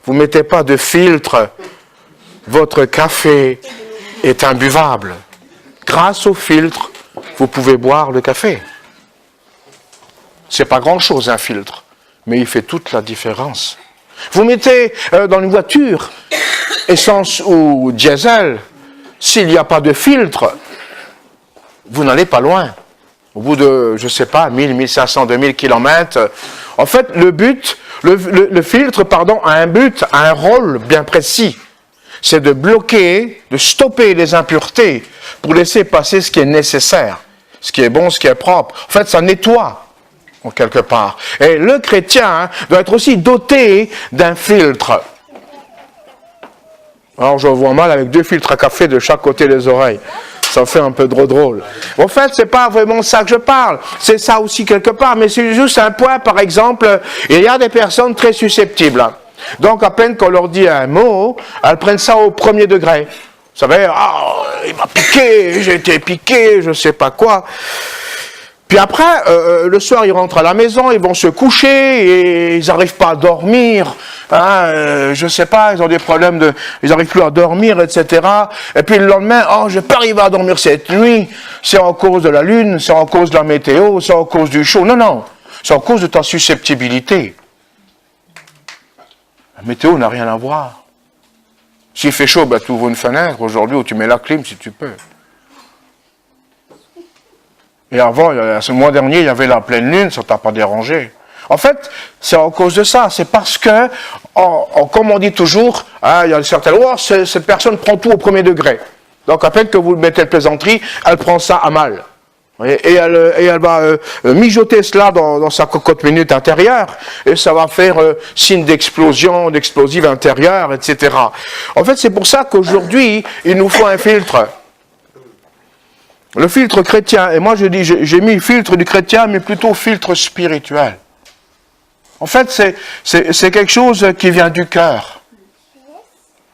vous ne mettez pas de filtre, votre café est imbuvable. Grâce au filtre, vous pouvez boire le café. C'est pas grand-chose un filtre, mais il fait toute la différence. Vous mettez dans une voiture, essence ou diesel, s'il n'y a pas de filtre, vous n'allez pas loin. Au bout de, je ne sais pas, 1000, 1500, 2000 km, en fait, le filtre, a un but, a un rôle bien précis. C'est de bloquer, de stopper les impuretés pour laisser passer ce qui est nécessaire, ce qui est bon, ce qui est propre. En fait, ça nettoie, en quelque part. Et le chrétien doit être aussi doté d'un filtre. Alors, je vois mal avec 2 filtres à café de chaque côté des oreilles. Ça fait un peu drôle. En fait, c'est pas vraiment ça que je parle. C'est ça aussi quelque part, mais c'est juste un point, par exemple, il y a des personnes très susceptibles. Donc, à peine qu'on leur dit un mot, elles prennent ça au premier degré. Vous savez, il m'a piqué, j'ai été piqué, je sais pas quoi. Puis après, le soir, ils rentrent à la maison, ils vont se coucher et ils n'arrivent pas à dormir. Je sais pas, ils ont des problèmes ils n'arrivent plus à dormir, etc. Et puis le lendemain, je n'ai pas arrivé à dormir cette nuit. C'est en cause de la lune, c'est en cause de la météo, c'est en cause du chaud. Non, c'est en cause de ta susceptibilité. La météo n'a rien à voir. S'il fait chaud, tu ouvres une fenêtre aujourd'hui ou tu mets la clim si tu peux. Et avant, ce mois dernier, il y avait la pleine lune, ça ne t'a pas dérangé. En fait, c'est à cause de ça. C'est parce que, comme on dit toujours, il y a certaines lois, cette personne prend tout au premier degré. Donc, à peine que vous mettez le plaisanterie, elle prend ça à mal. Et elle va mijoter cela dans sa cocotte minute intérieure, et ça va faire signe d'explosion, d'explosive intérieure, etc. En fait, c'est pour ça qu'aujourd'hui, il nous faut un filtre. Le filtre chrétien, et moi je dis, j'ai mis filtre du chrétien, mais plutôt filtre spirituel. En fait, c'est quelque chose qui vient du cœur.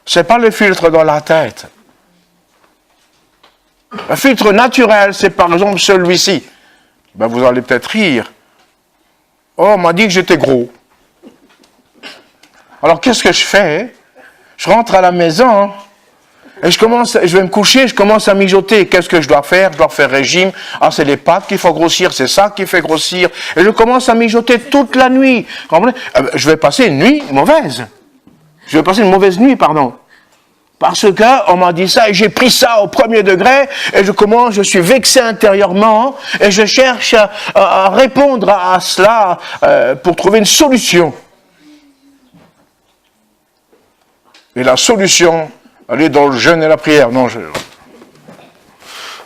C'est pas le filtre dans la tête. Un filtre naturel, c'est par exemple celui-ci. Vous allez peut-être rire. On m'a dit que j'étais gros. Alors qu'est-ce que je fais? Je rentre à la maison, et je vais me coucher, je commence à mijoter. Qu'est-ce que je dois faire? Je dois faire régime. C'est les pâtes qu'il faut grossir, c'est ça qui fait grossir. Et je commence à mijoter toute la nuit. Je vais passer une nuit mauvaise. Je vais passer une mauvaise nuit, pardon. Parce qu'on m'a dit ça et j'ai pris ça au premier degré et je suis vexé intérieurement et je cherche à répondre à cela pour trouver une solution. Et la solution, elle est dans le jeûne et la prière.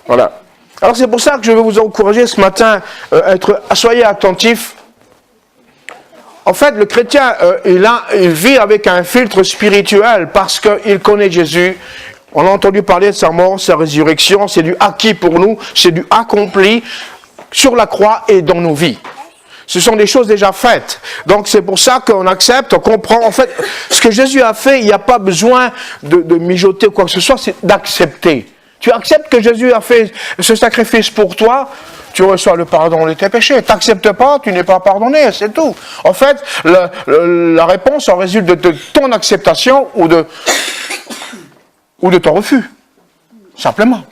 Voilà. Alors c'est pour ça que je veux vous encourager ce matin, soyez attentifs. En fait, le chrétien, il vit avec un filtre spirituel parce qu'il connaît Jésus. On a entendu parler de sa mort, sa résurrection, c'est du acquis pour nous, c'est du accompli sur la croix et dans nos vies. Ce sont des choses déjà faites. Donc c'est pour ça qu'on accepte, on comprend. En fait, ce que Jésus a fait, il n'y a pas besoin de mijoter ou quoi que ce soit, c'est d'accepter. Tu acceptes que Jésus a fait ce sacrifice pour toi, tu reçois le pardon de tes péchés. Tu n'acceptes pas, tu n'es pas pardonné, c'est tout. En fait, la réponse en résulte de ton acceptation ou de ton refus. Simplement.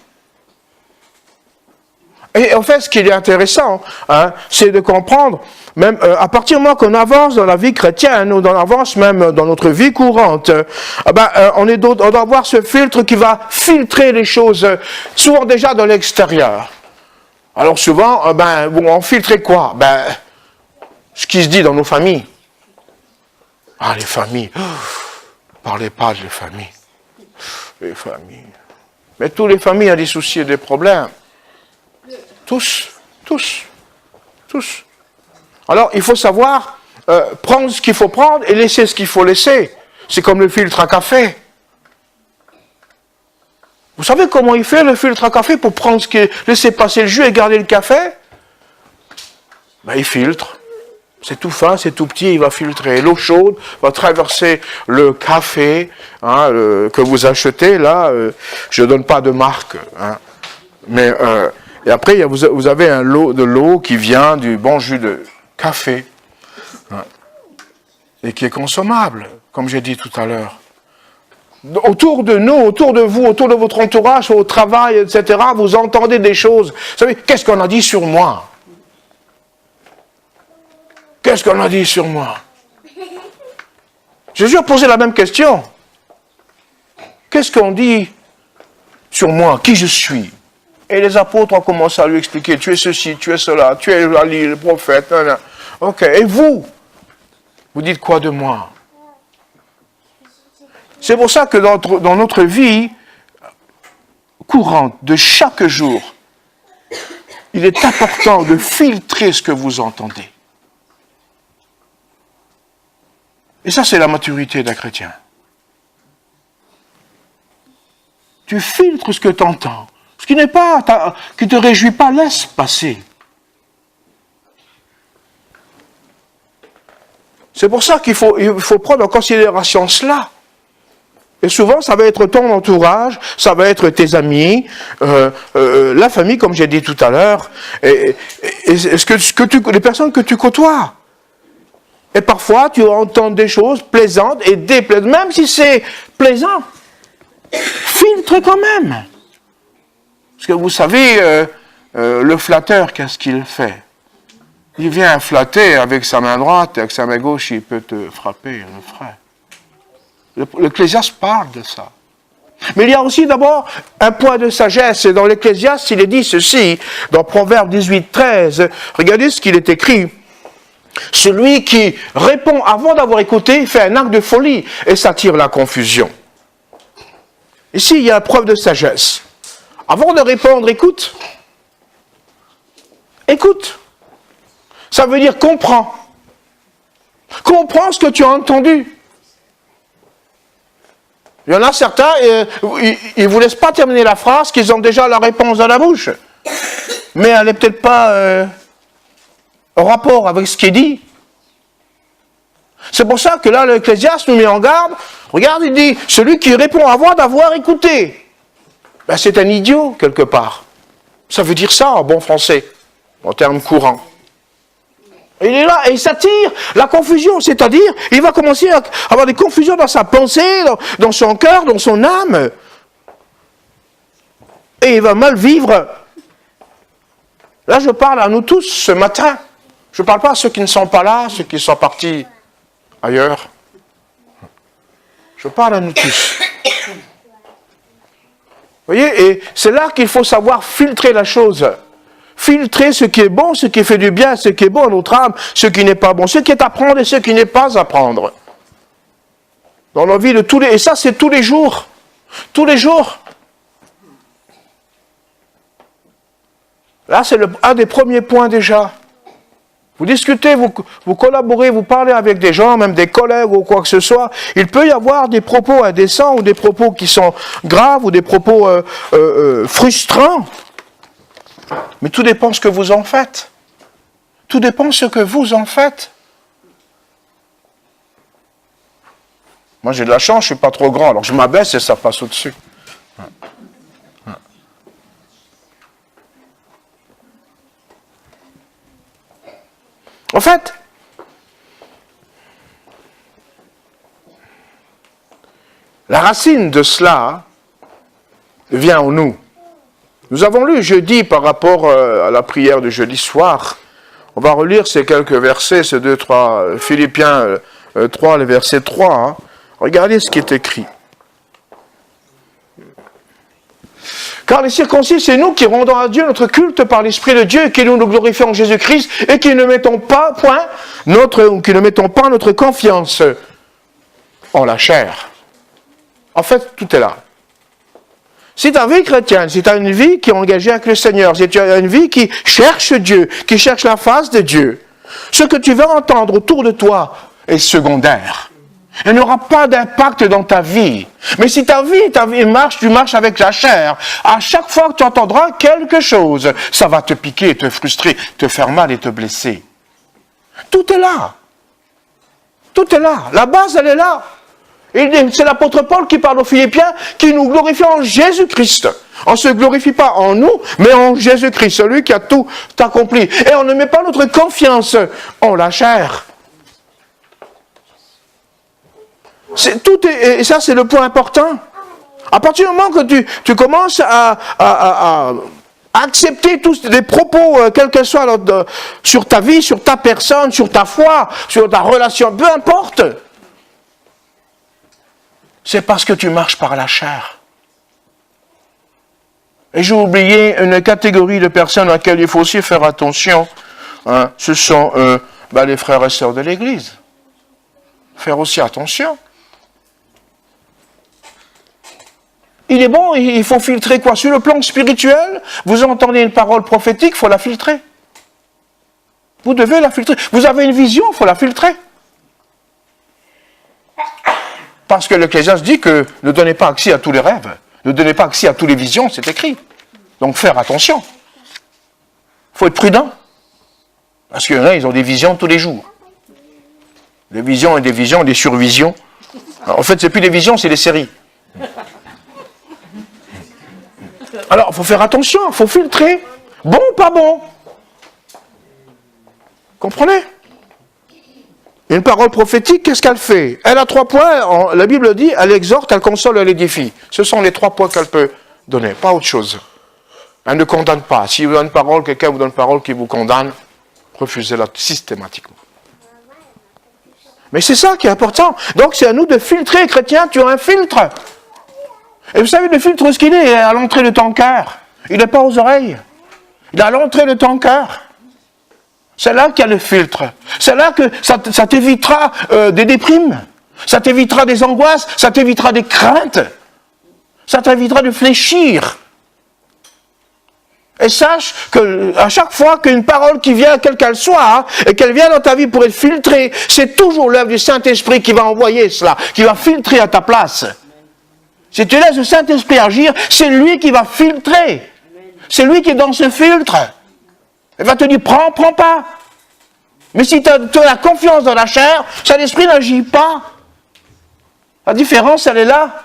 Et en fait, ce qui est intéressant, c'est de comprendre, même à partir du moment qu'on avance dans la vie chrétienne, ou on avance même dans notre vie courante, on doit avoir ce filtre qui va filtrer les choses, souvent déjà de l'extérieur. Alors souvent, on filtrait quoi? Ce qui se dit dans nos familles. Les familles. Parlez pas de les familles. Les familles. Mais toutes les familles ont des soucis et des problèmes. Tous. Alors, il faut savoir prendre ce qu'il faut prendre et laisser ce qu'il faut laisser. C'est comme le filtre à café. Vous savez comment il fait le filtre à café pour prendre laisser passer le jus et garder le café? Il filtre. C'est tout fin, c'est tout petit, il va filtrer. L'eau chaude va traverser le café que vous achetez. Là, je ne donne pas de marque. Mais... Et après, vous avez de l'eau qui vient du bon jus de café. Et qui est consommable. comme j'ai dit tout à l'heure. Autour de nous, autour de vous, autour de votre entourage, au travail, etc., vous entendez des choses. Vous savez, qu'est-ce qu'on a dit sur moi? Qu'est-ce qu'on a dit sur moi? Jésus a posé la même question. Qu'est-ce qu'on dit sur moi? Qui je suis? Et les apôtres ont commencé à lui expliquer, tu es ceci, tu es cela, tu es Ali, le prophète. Ok, et vous? Vous dites quoi de moi? C'est pour ça que dans notre vie courante de chaque jour, il est important de filtrer ce que vous entendez. Et ça, c'est la maturité d'un chrétien. Tu filtres ce que tu entends. Ce qui n'est pas, qui ne te réjouit pas, laisse passer. C'est pour ça qu'il faut prendre en considération cela. Et souvent, ça va être ton entourage, ça va être tes amis, la famille, comme j'ai dit tout à l'heure, et les personnes que tu côtoies. Et parfois, tu entends des choses plaisantes et déplaisantes. Même si c'est plaisant, filtre quand même. Parce que vous savez, le flatteur, qu'est-ce qu'il fait? Il vient flatter avec sa main droite, et avec sa main gauche, il peut te frapper le frère. L'Ecclésiaste parle de ça. Mais il y a aussi d'abord un point de sagesse. Et dans l'Ecclésiaste, il est dit ceci, dans Proverbe 18, 13. Regardez ce qu'il est écrit. Celui qui répond avant d'avoir écouté fait un acte de folie et s'attire la confusion. Ici, il y a une preuve de sagesse. Avant de répondre, écoute. Écoute. Ça veut dire comprends. Comprends ce que tu as entendu. Il y en a certains, ils ne vous laissent pas terminer la phrase, qu'ils ont déjà la réponse dans la bouche. Mais elle n'est peut-être pas en rapport avec ce qui est dit. C'est pour ça que là, l'Ecclésiaste nous met en garde. Regarde, il dit, celui qui répond avant d'avoir écouté. Ben, c'est un idiot, quelque part. Ça veut dire ça, en bon français, en termes courants. Il est là et il s'attire la confusion, c'est-à-dire il va commencer à avoir des confusions dans sa pensée, dans son cœur, dans son âme. Et il va mal vivre. Là, je parle à nous tous ce matin. Je ne parle pas à ceux qui ne sont pas là, ceux qui sont partis ailleurs. Je parle à nous tous. Vous voyez, et c'est là qu'il faut savoir filtrer la chose. Filtrer ce qui est bon, ce qui fait du bien, ce qui est bon à notre âme, ce qui n'est pas bon, ce qui est à prendre et ce qui n'est pas à prendre. Dans la vie de tous les... Et ça, c'est tous les jours. Tous les jours. Là, c'est un des premiers points déjà. Vous discutez, vous collaborez, vous parlez avec des gens, même des collègues ou quoi que ce soit. Il peut y avoir des propos indécents ou des propos qui sont graves ou des propos frustrants. Mais tout dépend ce que vous en faites. Tout dépend ce que vous en faites. Moi, j'ai de la chance, je ne suis pas trop grand, alors je m'abaisse et ça passe au-dessus. En fait, la racine de cela vient en nous. Nous avons lu jeudi par rapport à la prière de jeudi soir. On va relire ces quelques versets, ces 2-3, Philippiens 3, le verset 3. Hein. Regardez ce qui est écrit. Car les circoncis, c'est nous qui rendons à Dieu notre culte par l'Esprit de Dieu, et qui nous glorifions en Jésus-Christ, et qui ne mettons pas notre confiance en la chair. En fait, tout est là. Si ta vie chrétienne, si tu as une vie qui est engagée avec le Seigneur, si tu as une vie qui cherche Dieu, qui cherche la face de Dieu, ce que tu vas entendre autour de toi est secondaire. Il n'aura pas d'impact dans ta vie. Mais si ta vie marche, tu marches avec la chair. À chaque fois que tu entendras quelque chose, ça va te piquer, te frustrer, te faire mal et te blesser. Tout est là. Tout est là. La base, elle est là. Et c'est l'apôtre Paul qui parle aux Philippiens, qui nous glorifie en Jésus-Christ. On ne se glorifie pas en nous, mais en Jésus-Christ, celui qui a tout accompli. Et on ne met pas notre confiance en la chair. Et ça, c'est le point important. À partir du moment que tu commences à accepter tous les propos, quels que soient, sur ta vie, sur ta personne, sur ta foi, sur ta relation, peu importe, c'est parce que tu marches par la chair. Et j'ai oublié une catégorie de personnes à laquelle il faut aussi faire attention. Hein, ce sont les frères et sœurs de l'Église. Faire aussi attention. Il est bon, il faut filtrer quoi? Sur le plan spirituel, vous entendez une parole prophétique, il faut la filtrer. Vous devez la filtrer. Vous avez une vision, il faut la filtrer. Parce que l'Ecclésiaste dit que ne donnez pas accès à tous les rêves, ne donnez pas accès à toutes les visions, c'est écrit. Donc faire attention. Il faut être prudent. Parce qu'il y en a, ils ont des visions tous les jours. Des visions et des survisions. Alors, en fait, c'est plus des visions, c'est des séries. Alors, il faut faire attention, il faut filtrer. Bon ou pas bon? Comprenez? Une parole prophétique, qu'est-ce qu'elle fait? Elle a 3 points, la Bible dit, elle exhorte, elle console, elle édifie. Ce sont les 3 points qu'elle peut donner, pas autre chose. Elle ne condamne pas. Si vous donne une parole, quelqu'un vous donne une parole qui vous condamne, refusez-la systématiquement. Mais c'est ça qui est important. Donc c'est à nous de filtrer, chrétien, tu as un filtre. Et vous savez, le filtre, ce qu'il est à l'entrée de ton cœur. Il n'est pas aux oreilles. Il est à l'entrée de ton cœur. C'est là qu'il y a le filtre. C'est là que ça t'évitera des déprimes. Ça t'évitera des angoisses. Ça t'évitera des craintes. Ça t'évitera de fléchir. Et sache qu'à chaque fois qu'une parole qui vient, quelle qu'elle soit, et qu'elle vient dans ta vie pour être filtrée, c'est toujours l'œuvre du Saint-Esprit qui va envoyer cela, qui va filtrer à ta place. Si tu laisses le Saint-Esprit agir, c'est lui qui va filtrer. C'est lui qui est dans ce filtre. Il va te dire, prends pas. Mais si tu as la confiance dans la chair, le Saint-Esprit n'agit pas. La différence, elle est là.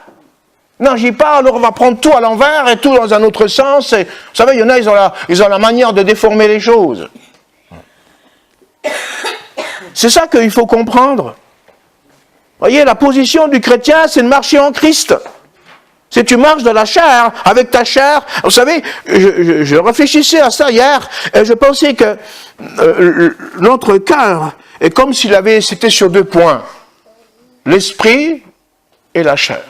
N'agit pas, alors on va prendre tout à l'envers et tout dans un autre sens. Et, vous savez, il y en a, ils ont la manière de déformer les choses. C'est ça qu'il faut comprendre. Vous voyez, la position du chrétien, c'est de marcher en Christ. Si tu marches dans la chair, avec ta chair, vous savez, je réfléchissais à ça hier, et je pensais que notre cœur est comme c'était sur 2 points. L'esprit et la chair.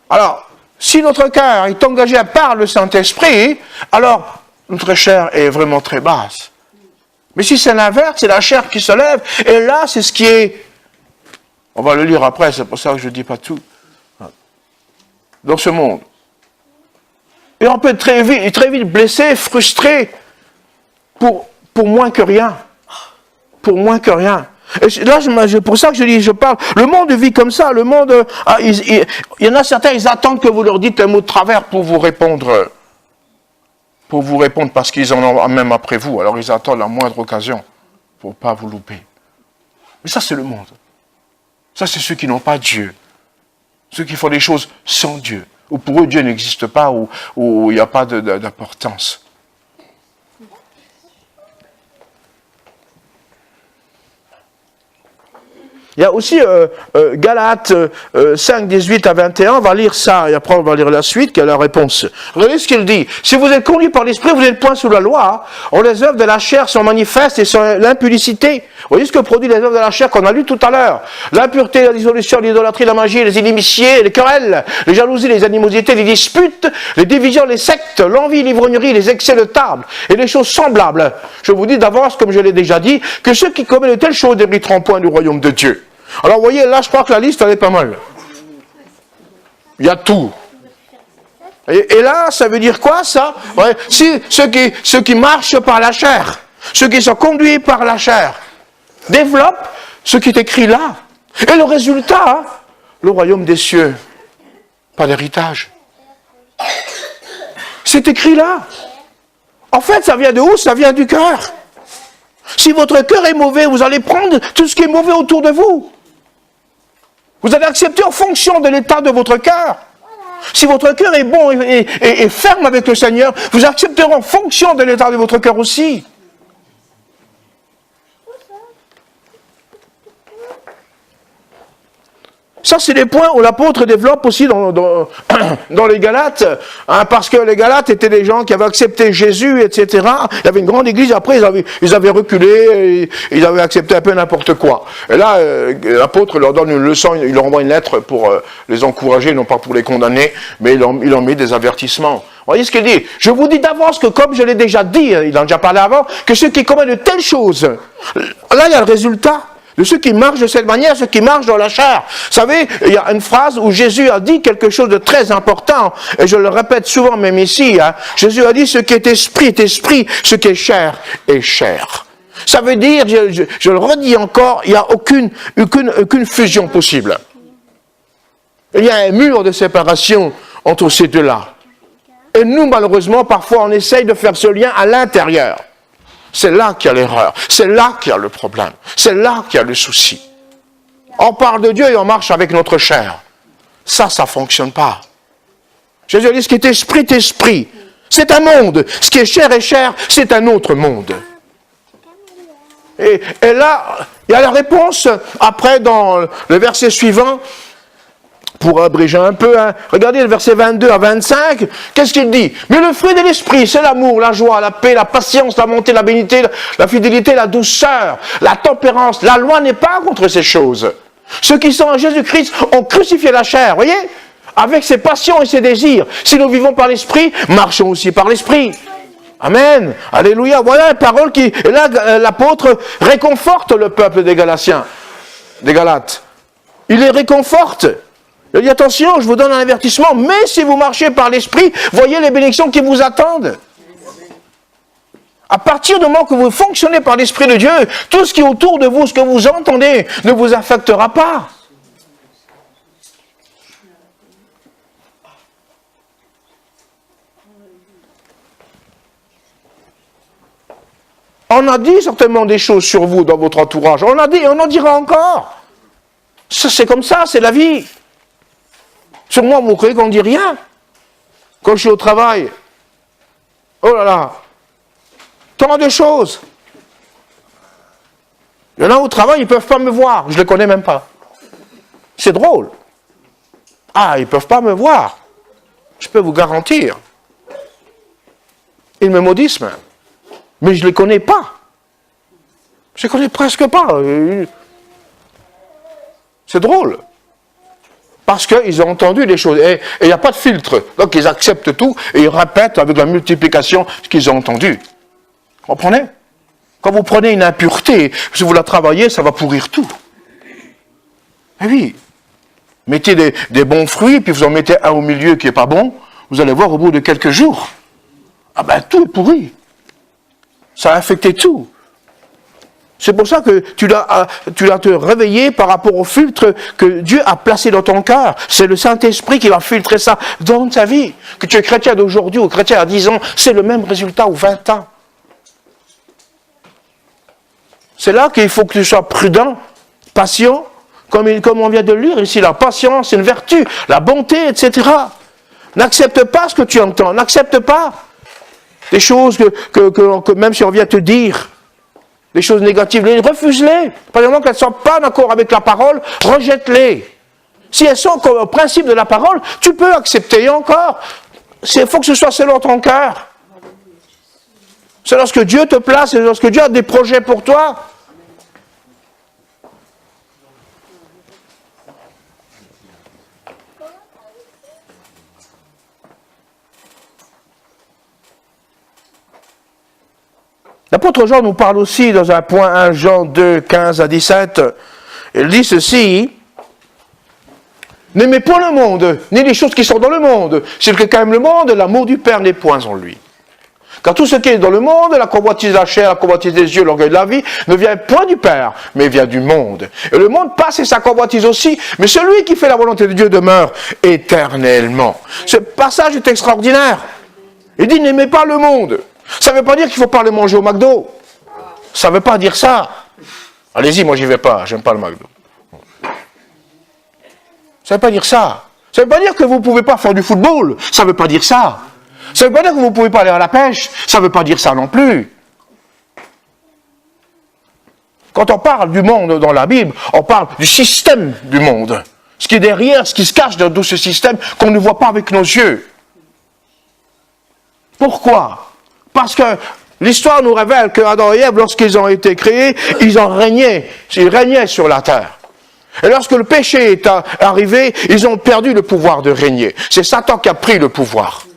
Alors, si notre cœur est engagé par le Saint-Esprit, alors notre chair est vraiment très basse. Mais si c'est l'inverse, c'est la chair qui se lève, et là, c'est ce qui est... On va le lire après, c'est pour ça que je ne dis pas tout. Dans ce monde. Et on peut être très vite blessé, frustré, pour moins que rien. Pour moins que rien. Et là, c'est pour ça que je parle. Le monde vit comme ça. Le monde, il y en a certains, ils attendent que vous leur dites un mot de travers pour vous répondre. Pour vous répondre parce qu'ils en ont même après vous. Alors ils attendent la moindre occasion pour ne pas vous louper. Mais ça, c'est le monde. Ça, c'est ceux qui n'ont pas Dieu. Ceux qui font des choses sans Dieu. Ou pour eux, Dieu n'existe pas, ou il n'y a pas d'importance. Il y a aussi Galates 5, 18 à 21, on va lire ça, et après on va lire la suite, qui est la réponse. Regardez ce qu'il dit. Si vous êtes conduits par l'Esprit, vous n'êtes point sous la loi. Or les œuvres de la chair sont manifestes et sont l'impudicité. Vous voyez ce que produit les œuvres de la chair qu'on a lu tout à l'heure. L'impureté, la dissolution, l'idolâtrie, la magie, les inimitiés, les querelles, les jalousies, les animosités, les disputes, les divisions, les sectes, l'envie, l'ivrognerie, les excès de table, et les choses semblables. Je vous dis d'avance, comme je l'ai déjà dit, que ceux qui commettent de telles choses n'hériteront point du royaume de Dieu. Alors, vous voyez, là, je crois que la liste, elle est pas mal. Il y a tout. Et là, ça veut dire quoi, ça? Ouais, si ceux qui marchent par la chair, ceux qui sont conduits par la chair, développent ce qui est écrit là. Et le résultat, le royaume des cieux, pas d'héritage. C'est écrit là. En fait, ça vient de où? Ça vient du cœur. Si votre cœur est mauvais, vous allez prendre tout ce qui est mauvais autour de vous. Vous allez accepter en fonction de l'état de votre cœur. Si votre cœur est bon et ferme avec le Seigneur, vous accepterez en fonction de l'état de votre cœur aussi. Ça, c'est des points où l'apôtre développe aussi dans les Galates, hein, parce que les Galates étaient des gens qui avaient accepté Jésus, etc. Il y avait une grande église, après ils avaient reculé, ils avaient accepté un peu n'importe quoi. Et là, l'apôtre leur donne une leçon, il leur envoie une lettre pour les encourager, non pas pour les condamner, mais il en met des avertissements. Vous voyez ce qu'il dit? Je vous dis d'avance que, comme je l'ai déjà dit, il en a déjà parlé avant, que ceux qui commettent de telles choses, là il y a le résultat. De ceux qui marchent de cette manière, ceux qui marchent dans la chair. Vous savez, il y a une phrase où Jésus a dit quelque chose de très important, et je le répète souvent même ici, hein. Jésus a dit, ce qui est esprit, ce qui est chair est chair. Ça veut dire, je le redis encore, il n'y a aucune fusion possible. Il y a un mur de séparation entre ces deux-là. Et nous, malheureusement, parfois, on essaye de faire ce lien à l'intérieur. C'est là qu'il y a l'erreur, c'est là qu'il y a le problème, c'est là qu'il y a le souci. On parle de Dieu et on marche avec notre chair. Ça ne fonctionne pas. Jésus a dit, ce qui est esprit, c'est un monde. Ce qui est chair, c'est un autre monde. Et là, il y a la réponse, après, dans le verset suivant, pour abréger un peu, hein. Regardez le verset 22 à 25, qu'est-ce qu'il dit? Mais le fruit de l'esprit, c'est l'amour, la joie, la paix, la patience, la bonté, la bénignité, la fidélité, la douceur, la tempérance. La loi n'est pas contre ces choses. Ceux qui sont en Jésus-Christ ont crucifié la chair, voyez? Avec ses passions et ses désirs. Si nous vivons par l'esprit, marchons aussi par l'esprit. Amen. Alléluia. Voilà une parole qui... Et là, l'apôtre réconforte le peuple des Galatiens, des Galates. Il les réconforte. Il dit, attention, je vous donne un avertissement, mais si vous marchez par l'esprit, voyez les bénédictions qui vous attendent. À partir du moment que vous fonctionnez par l'esprit de Dieu, tout ce qui est autour de vous, ce que vous entendez, ne vous affectera pas. On a dit certainement des choses sur vous dans votre entourage. On a dit et on en dira encore. Ça, c'est comme ça, c'est la vie. Sur moi, vous croyez qu'on ne dit rien? Quand je suis au travail, oh là là, tant de choses. Il y en a au travail, ils ne peuvent pas me voir, je ne les connais même pas. C'est drôle. Ah, ils ne peuvent pas me voir. Je peux vous garantir. Ils me maudissent même. Mais je ne les connais pas. Je ne les connais presque pas. C'est drôle. Parce qu'ils ont entendu des choses. Et il n'y a pas de filtre. Donc ils acceptent tout et ils répètent avec la multiplication ce qu'ils ont entendu. Vous comprenez? Quand vous prenez une impureté, si vous la travaillez, ça va pourrir tout. Eh oui. Mettez des bons fruits, puis vous en mettez un au milieu qui n'est pas bon, vous allez voir au bout de quelques jours. Ah ben tout est pourri. Ça a affecté tout. C'est pour ça que tu dois te réveiller par rapport au filtre que Dieu a placé dans ton cœur. C'est le Saint-Esprit qui va filtrer ça dans ta vie. Que tu es chrétien d'aujourd'hui ou chrétien à 10 ans, c'est le même résultat ou 20 ans. C'est là qu'il faut que tu sois prudent, patient, comme on vient de le lire ici. La patience, c'est une vertu, la bonté, etc. N'accepte pas ce que tu entends, n'accepte pas des choses que même si on vient te dire, les choses négatives, refuse-les. Par exemple, qu'elles ne sont pas d'accord avec la parole, rejette-les. Si elles sont au principe de la parole, tu peux accepter encore. Il faut que ce soit selon ton cœur. C'est lorsque Dieu te place, c'est lorsque Dieu a des projets pour toi. L'apôtre Jean nous parle aussi dans un point 1 Jean 2, 15 à 17. Il dit ceci: n'aimez point le monde, ni les choses qui sont dans le monde. Si quelqu'un aime le monde, l'amour du Père n'est point en lui. Car tout ce qui est dans le monde, la convoitise de la chair, la convoitise des yeux, l'orgueil de la vie, ne vient point du Père, mais vient du monde. Et le monde passe et sa convoitise aussi, mais celui qui fait la volonté de Dieu demeure éternellement. Ce passage est extraordinaire. Il dit n'aimez pas le monde. Ça ne veut pas dire qu'il ne faut pas le manger au McDo. Ça ne veut pas dire ça. Allez-y, moi j'y vais pas, j'aime pas le McDo. Ça ne veut pas dire ça. Ça ne veut pas dire que vous ne pouvez pas faire du football. Ça ne veut pas dire ça. Ça ne veut pas dire que vous ne pouvez pas aller à la pêche. Ça ne veut pas dire ça non plus. Quand on parle du monde dans la Bible, on parle du système du monde. Ce qui est derrière, ce qui se cache dans tout ce système qu'on ne voit pas avec nos yeux. Pourquoi? Parce que l'histoire nous révèle que Adam et Ève, lorsqu'ils ont été créés, ils régnaient sur la terre. Et lorsque le péché est arrivé, ils ont perdu le pouvoir de régner. C'est Satan qui a pris le pouvoir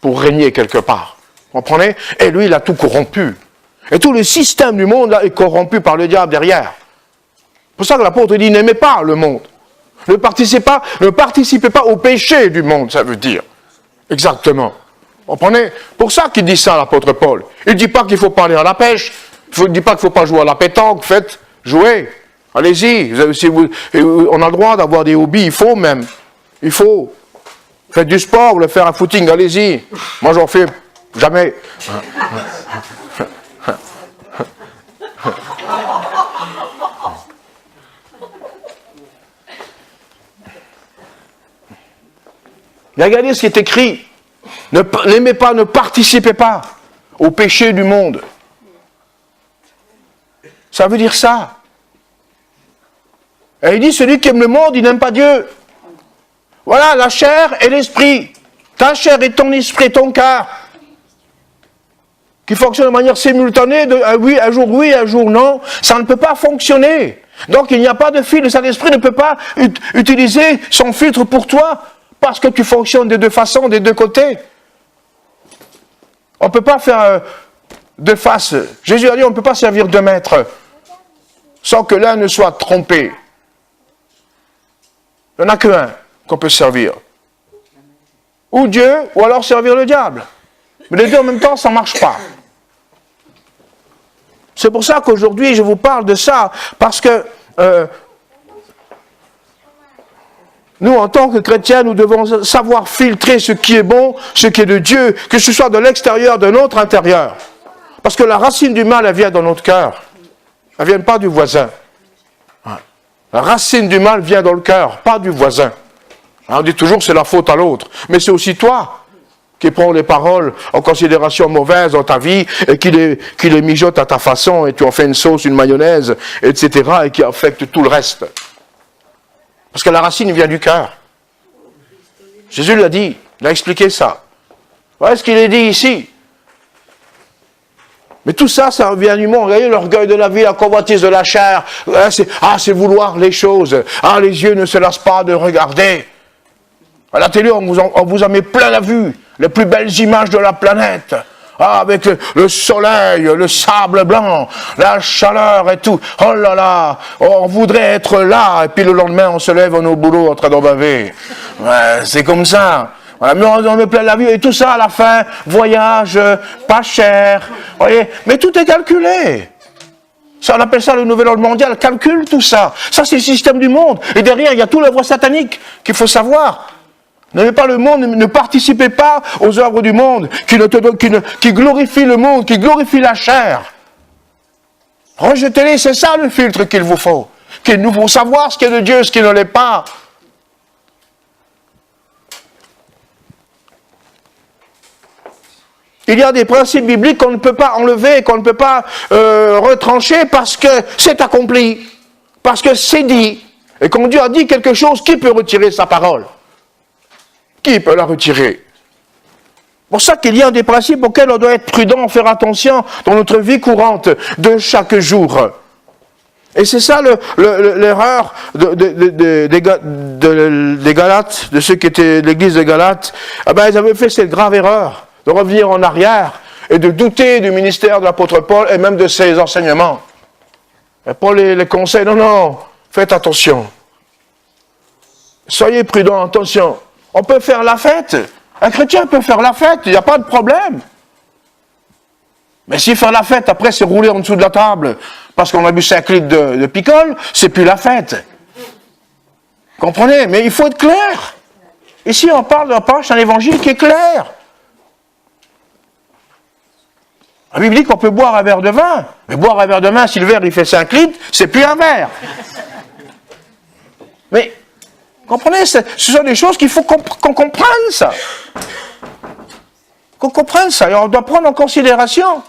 pour régner quelque part. Vous comprenez? Et lui, il a tout corrompu. Et tout le système du monde là, est corrompu par le diable derrière. C'est pour ça que l'apôtre dit, n'aimez pas le monde. Ne participez pas au péché du monde, ça veut dire. Exactement. Vous comprenez? Pour ça qu'il dit ça, l'apôtre Paul. Il ne dit pas qu'il faut pas aller à la pêche. Il ne dit pas qu'il ne faut pas jouer à la pétanque. Faites, jouez. Allez-y. On a le droit d'avoir des hobbies. Il faut même. Il faut. Faites du sport, vous voulez faire un footing, allez-y. Moi, j'en fais jamais. Regardez ce qui est écrit. N'aimez pas, ne participez pas au péché du monde. Ça veut dire ça. Et il dit, celui qui aime le monde, il n'aime pas Dieu. Voilà, la chair et l'esprit. Ta chair et ton esprit, ton cœur. Qui fonctionnent de manière simultanée, un jour oui, un jour non. Ça ne peut pas fonctionner. Donc il n'y a pas de filtre. Le Saint-Esprit ne peut pas utiliser son filtre pour toi. Parce que tu fonctionnes des deux façons, des deux côtés. On ne peut pas faire deux faces. Jésus a dit, on ne peut pas servir deux maîtres sans que l'un ne soit trompé. Il n'y en a qu'un qu'on peut servir. Ou Dieu, ou alors servir le diable. Mais les deux en même temps, ça ne marche pas. C'est pour ça qu'aujourd'hui, je vous parle de ça, parce que nous, en tant que chrétiens, nous devons savoir filtrer ce qui est bon, ce qui est de Dieu, que ce soit de l'extérieur, de notre intérieur. Parce que la racine du mal, elle vient dans notre cœur. Elle ne vient pas du voisin. La racine du mal vient dans le cœur, pas du voisin. On dit toujours c'est la faute à l'autre. Mais c'est aussi toi qui prends les paroles en considération mauvaises dans ta vie et qui les mijote à ta façon et tu en fais une sauce, une mayonnaise, etc. et qui affecte tout le reste. Parce que la racine vient du cœur. Jésus l'a dit, il a expliqué ça. Voilà ce qu'il est dit ici. Mais tout ça, ça vient du monde. Regardez l'orgueil de la vie, la convoitise de la chair. C'est vouloir les choses. Ah, les yeux ne se lassent pas de regarder. À la télé, on vous en met plein la vue. Les plus belles images de la planète. Ah, avec le soleil, le sable blanc, la chaleur et tout. Oh là là, on voudrait être là. Et puis le lendemain, on se lève, on est au boulot en train d'en baver. Ouais, c'est comme ça. Voilà, mais on met plein la vue et tout ça à la fin. Voyage, pas cher. Voyez, mais tout est calculé. Ça, on appelle ça le nouvel ordre mondial. Calcule tout ça. Ça, c'est le système du monde. Et derrière, il y a tout la voie satanique qu'il faut savoir. N'aimez pas le monde, ne participez pas aux œuvres du monde qui glorifient le monde, qui glorifient la chair. Rejetez-les, c'est ça le filtre qu'il vous faut. Qu'il nous faut savoir ce qui est de Dieu, ce qui ne l'est pas. Il y a des principes bibliques qu'on ne peut pas enlever, qu'on ne peut pas retrancher parce que c'est accompli, parce que c'est dit. Et quand Dieu a dit quelque chose, qui peut retirer sa parole? Qui peut la retirer? C'est pour ça qu'il y a des principes auxquels on doit être prudent, faire attention dans notre vie courante de chaque jour. Et c'est ça l'erreur des Galates, de ceux qui étaient de l'église de Galates. Eh ben, ils avaient fait cette grave erreur de revenir en arrière et de douter du ministère de l'apôtre Paul et même de ses enseignements. Et Paul les conseille, non, faites attention. Soyez prudents, attention. On peut faire la fête. Un chrétien peut faire la fête, il n'y a pas de problème. Mais si faire la fête, après, c'est rouler en dessous de la table parce qu'on a bu 5 litres de picole, c'est plus la fête. Comprenez? Mais il faut être clair. Ici, on parle d'un évangile qui est clair. La Bible dit qu'on peut boire un verre de vin. Mais boire un verre de vin, si le verre il fait 5 litres, c'est plus un verre. Mais, comprenez, ce sont des choses qu'il faut qu'on comprenne, ça. Qu'on comprenne ça, et on doit prendre en considération.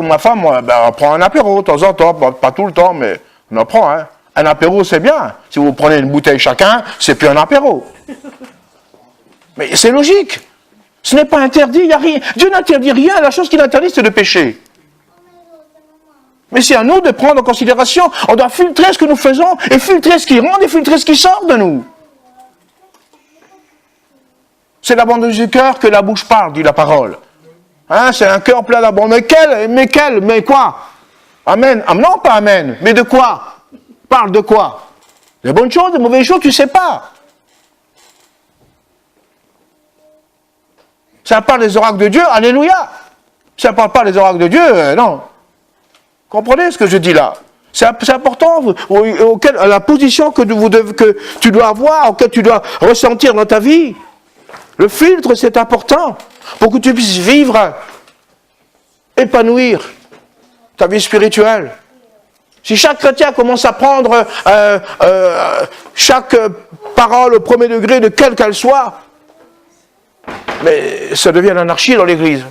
Ma femme, on prend un apéro de temps en temps, pas tout le temps, mais on en prend, hein. Un apéro, c'est bien. Si vous prenez une bouteille chacun, c'est plus un apéro. Mais c'est logique. Ce n'est pas interdit, il n'y a rien. Dieu n'interdit rien, la chose qu'il interdit, c'est de pécher. Mais c'est à nous de prendre en considération. On doit filtrer ce que nous faisons, et filtrer ce qui rentre, et filtrer ce qui sort de nous. C'est l'abondance du cœur que la bouche parle, dit la parole. Hein, c'est un cœur plein d'abondance. Mais quoi? Amen. Ah, non, pas amen. Mais de quoi? Parle de quoi? Des bonnes choses, des mauvaises choses, tu ne sais pas. Ça parle des oracles de Dieu, alléluia. Ça ne parle pas des oracles de Dieu, non. Comprenez ce que je dis là? C'est important, la position que tu dois avoir, que tu dois ressentir dans ta vie. Le filtre, c'est important pour que tu puisses vivre, épanouir ta vie spirituelle. Si chaque chrétien commence à prendre chaque parole au premier degré, de quelle qu'elle soit, mais ça devient l'anarchie dans l'église.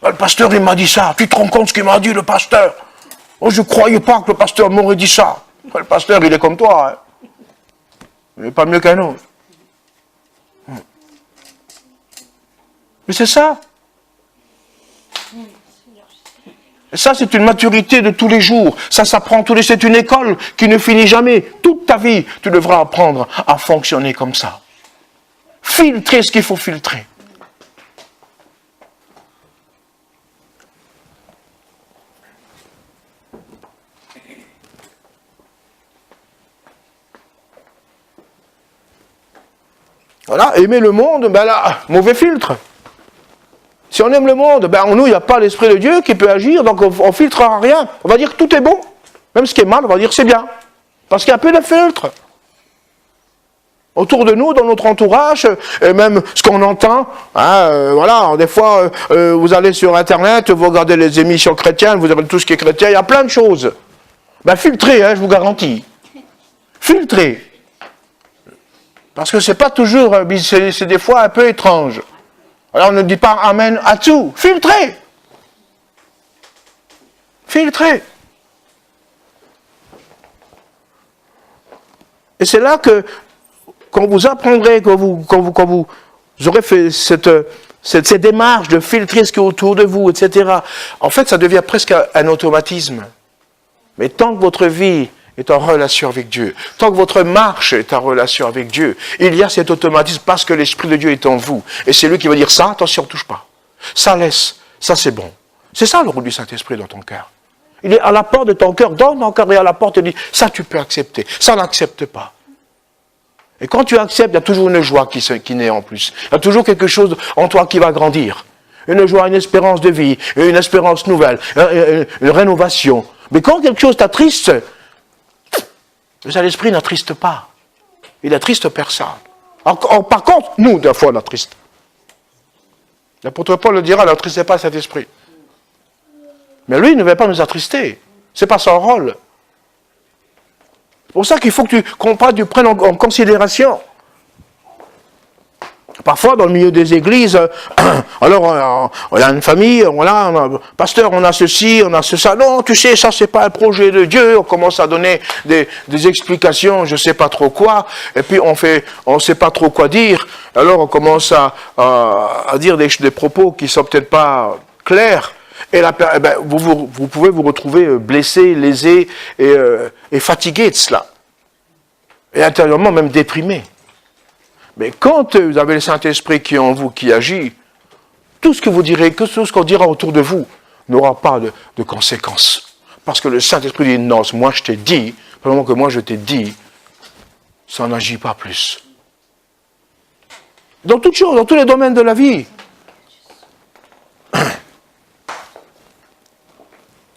Le pasteur, il m'a dit ça. Tu te rends compte ce qu'il m'a dit, le pasteur? Oh, je ne croyais pas que le pasteur m'aurait dit ça. Le pasteur, il est comme toi. Hein. Il n'est pas mieux qu'un autre. Mais c'est ça. Et ça, c'est une maturité de tous les jours. Ça s'apprend tous les jours. C'est une école qui ne finit jamais. Toute ta vie, tu devras apprendre à fonctionner comme ça. Filtrer ce qu'il faut filtrer. Voilà, aimer le monde, ben là, mauvais filtre. Si on aime le monde, ben en nous, il n'y a pas l'Esprit de Dieu qui peut agir, donc on ne filtrera rien. On va dire que tout est bon. Même ce qui est mal, on va dire que c'est bien. Parce qu'il y a peu de filtre. Autour de nous, dans notre entourage, et même ce qu'on entend, hein, voilà, des fois, vous allez sur Internet, vous regardez les émissions chrétiennes, vous avez tout ce qui est chrétien, il y a plein de choses. Ben filtrez, hein, je vous garantis. Filtrez. Parce que c'est pas toujours, c'est des fois un peu étrange. Alors on ne dit pas amen à tout. Filtrez. Filtrez. Et c'est là que, quand vous apprendrez, quand vous aurez fait cette démarche de filtrer ce qui est autour de vous, etc., en fait, ça devient presque un automatisme. Mais tant que votre vie est en relation avec Dieu, tant que votre marche est en relation avec Dieu, il y a cet automatisme parce que l'Esprit de Dieu est en vous. Et c'est lui qui va dire ça, attention, ne touche pas. Ça laisse, ça c'est bon. C'est ça le rôle du Saint-Esprit dans ton cœur. Il est à la porte de ton cœur, dans ton cœur et à la porte, il dit, ça tu peux accepter, ça n'accepte pas. Et quand tu acceptes, il y a toujours une joie qui naît en plus. Il y a toujours quelque chose en toi qui va grandir. Une joie, une espérance de vie, une espérance nouvelle, une rénovation. Mais quand quelque chose t'attriste, le Saint-Esprit n'attriste pas. Il n'attriste personne. Par contre, nous, des fois, on attriste. L'apôtre Paul le dira, n'attristez pas cet esprit. Mais lui, il ne veut pas nous attrister. Ce n'est pas son rôle. C'est pour ça qu'il faut que tu prennes en considération. Parfois, dans le milieu des églises, alors, on a une famille, pasteur, on a ceci, on a ça. Non, tu sais, ça, c'est pas un projet de Dieu. On commence à donner des explications, je sais pas trop quoi. Et puis, on sait pas trop quoi dire. Alors, on commence à dire des propos qui sont peut-être pas clairs. Et là, vous pouvez vous retrouver blessé, lésé et fatigué de cela. Et intérieurement, même déprimé. Mais quand vous avez le Saint-Esprit qui est en vous, qui agit, tout ce que vous direz, tout ce qu'on dira autour de vous, n'aura pas de conséquences. Parce que le Saint-Esprit dit, non, moi je t'ai dit, vraiment que moi je t'ai dit, ça n'agit pas plus. Dans toutes choses, dans tous les domaines de la vie.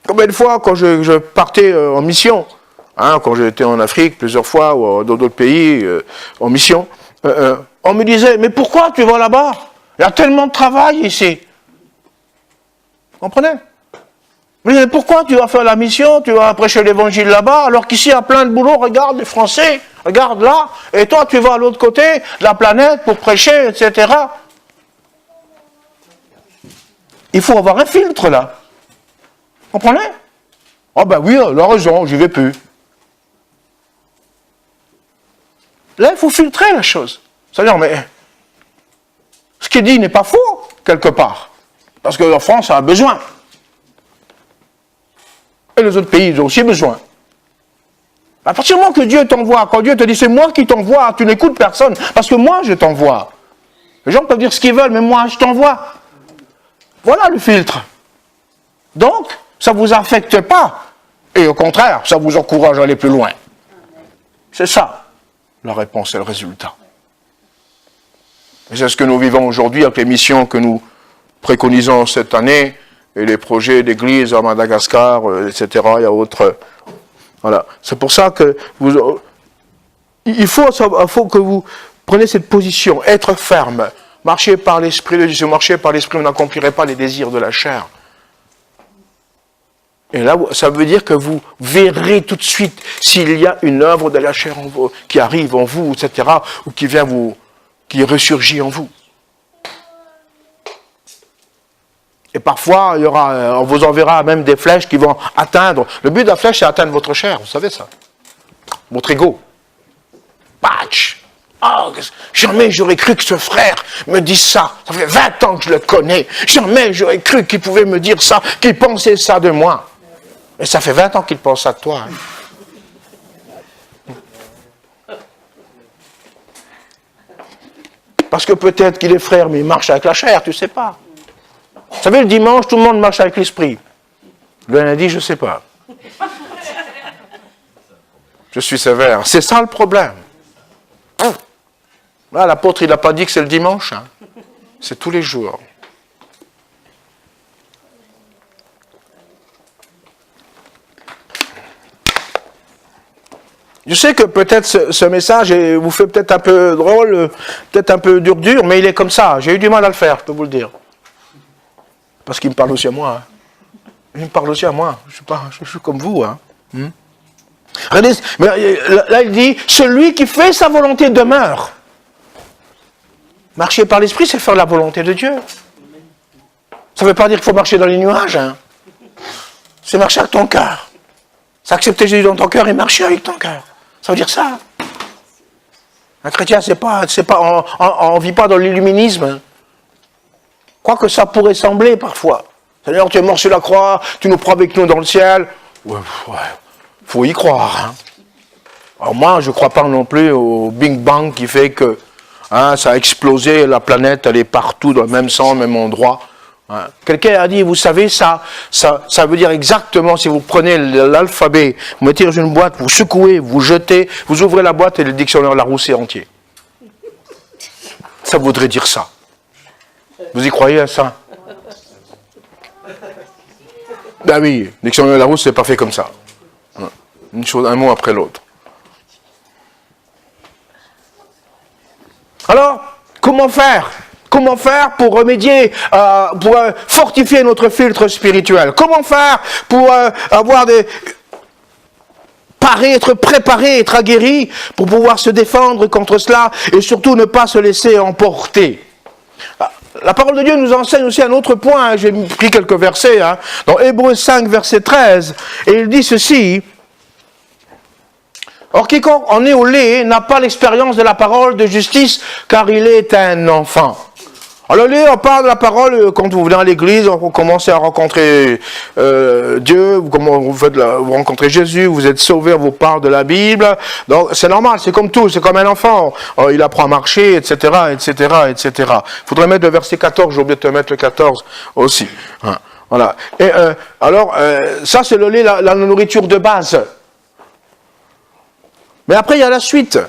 Combien de fois, quand je partais en mission, quand j'étais en Afrique plusieurs fois, ou dans d'autres pays, en mission, on me disait, mais pourquoi tu vas là-bas? Il y a tellement de travail ici. Vous comprenez? Mais pourquoi tu vas faire la mission, tu vas prêcher l'évangile là-bas, alors qu'ici il y a plein de boulot, regarde les Français, regarde là, et toi tu vas à l'autre côté de la planète pour prêcher, etc. Il faut avoir un filtre là. Vous comprenez? Oh ben oui, elle a raison, j'y vais plus. Là, il faut filtrer la chose. C'est-à-dire, mais ce qui est dit n'est pas faux, quelque part. Parce que la France a besoin. Et les autres pays, ils ont aussi besoin. À partir du moment que Dieu t'envoie, quand Dieu te dit c'est moi qui t'envoie, tu n'écoutes personne, parce que moi je t'envoie. Les gens peuvent dire ce qu'ils veulent, mais moi je t'envoie. Voilà le filtre. Donc, ça ne vous affecte pas. Et au contraire, ça vous encourage à aller plus loin. C'est ça, la réponse et le résultat. Et c'est ce que nous vivons aujourd'hui avec les missions que nous préconisons cette année, et les projets d'église à Madagascar, etc. Il y a autres... Voilà. C'est pour ça que il faut que vous preniez cette position, être ferme, marcher par l'esprit de Dieu. Si vous marchez par l'esprit, vous n'accomplirez pas les désirs de la chair. Et là, ça veut dire que vous verrez tout de suite s'il y a une œuvre de la chair en vous, qui arrive en vous, etc., ou qui vient qui ressurgit en vous. Et parfois, on vous enverra même des flèches qui vont atteindre. Le but de la flèche, c'est atteindre votre chair, vous savez ça. Votre ego. Patch. Oh, jamais j'aurais cru que ce frère me dise ça. Ça fait 20 ans que je le connais. Jamais j'aurais cru qu'il pouvait me dire ça, qu'il pensait ça de moi. Et ça fait 20 ans qu'il pense ça de toi. Hein. Parce que peut-être qu'il est frère, mais il marche avec la chair, tu ne sais pas. Vous savez, le dimanche, tout le monde marche avec l'esprit. Le lundi, je ne sais pas. Je suis sévère. C'est ça le problème. Là, l'apôtre, il n'a pas dit que c'est le dimanche. Hein. C'est tous les jours. Je sais que peut-être ce message vous fait peut-être un peu drôle, peut-être un peu dur, mais il est comme ça. J'ai eu du mal à le faire, je peux vous le dire. Parce qu'il me parle aussi à moi. Hein. Il me parle aussi à moi. Je suis comme vous. Hein. Regardez, mais là il dit, celui qui fait sa volonté demeure. Marcher par l'esprit, c'est faire la volonté de Dieu. Ça ne veut pas dire qu'il faut marcher dans les nuages. Hein. C'est marcher avec ton cœur. C'est accepter Jésus dans ton cœur et marcher avec ton cœur. Ça veut dire ça. Un chrétien, on ne vit pas dans l'illuminisme. Hein. Quoique ça pourrait sembler parfois. Seigneur, tu es mort sur la croix, tu nous prends avec nous dans le ciel. Ouais, faut y croire. Hein. Alors moi, je ne crois pas non plus au Big Bang qui fait que ça a explosé, la planète, elle est partout dans le même sens, au même endroit. Hein. Quelqu'un a dit, vous savez, ça veut dire exactement, si vous prenez l'alphabet, vous mettez dans une boîte, vous secouez, vous jetez, vous ouvrez la boîte et le dictionnaire Larousse est entier. Ça voudrait dire ça. Vous y croyez à ça? Ben oui, le dictionnaire Larousse, c'est pas fait comme ça. Une chose, un mot après l'autre. Alors, comment faire? Comment faire pour remédier, pour fortifier notre filtre spirituel? Comment faire pour avoir être préparé, être aguerri, pour pouvoir se défendre contre cela et surtout ne pas se laisser emporter? La parole de Dieu nous enseigne aussi un autre point, hein. J'ai pris quelques versets, hein, dans Hébreux 5, verset 13, et il dit ceci, « Or quiconque en est au lait n'a pas l'expérience de la parole de justice, car il est un enfant. » Alors là, on parle de la parole, quand vous venez à l'église, vous commencez à rencontrer Dieu, vous rencontrez Jésus, vous êtes sauvé, on vous parle de la Bible. Donc c'est normal, c'est comme tout, c'est comme un enfant. Il apprend à marcher, etc., etc., etc. Il faudrait mettre le verset 14, j'ai oublié de te mettre le 14 aussi. Voilà. Et alors, ça c'est le lait, la nourriture de base. Mais après, il y a la suite.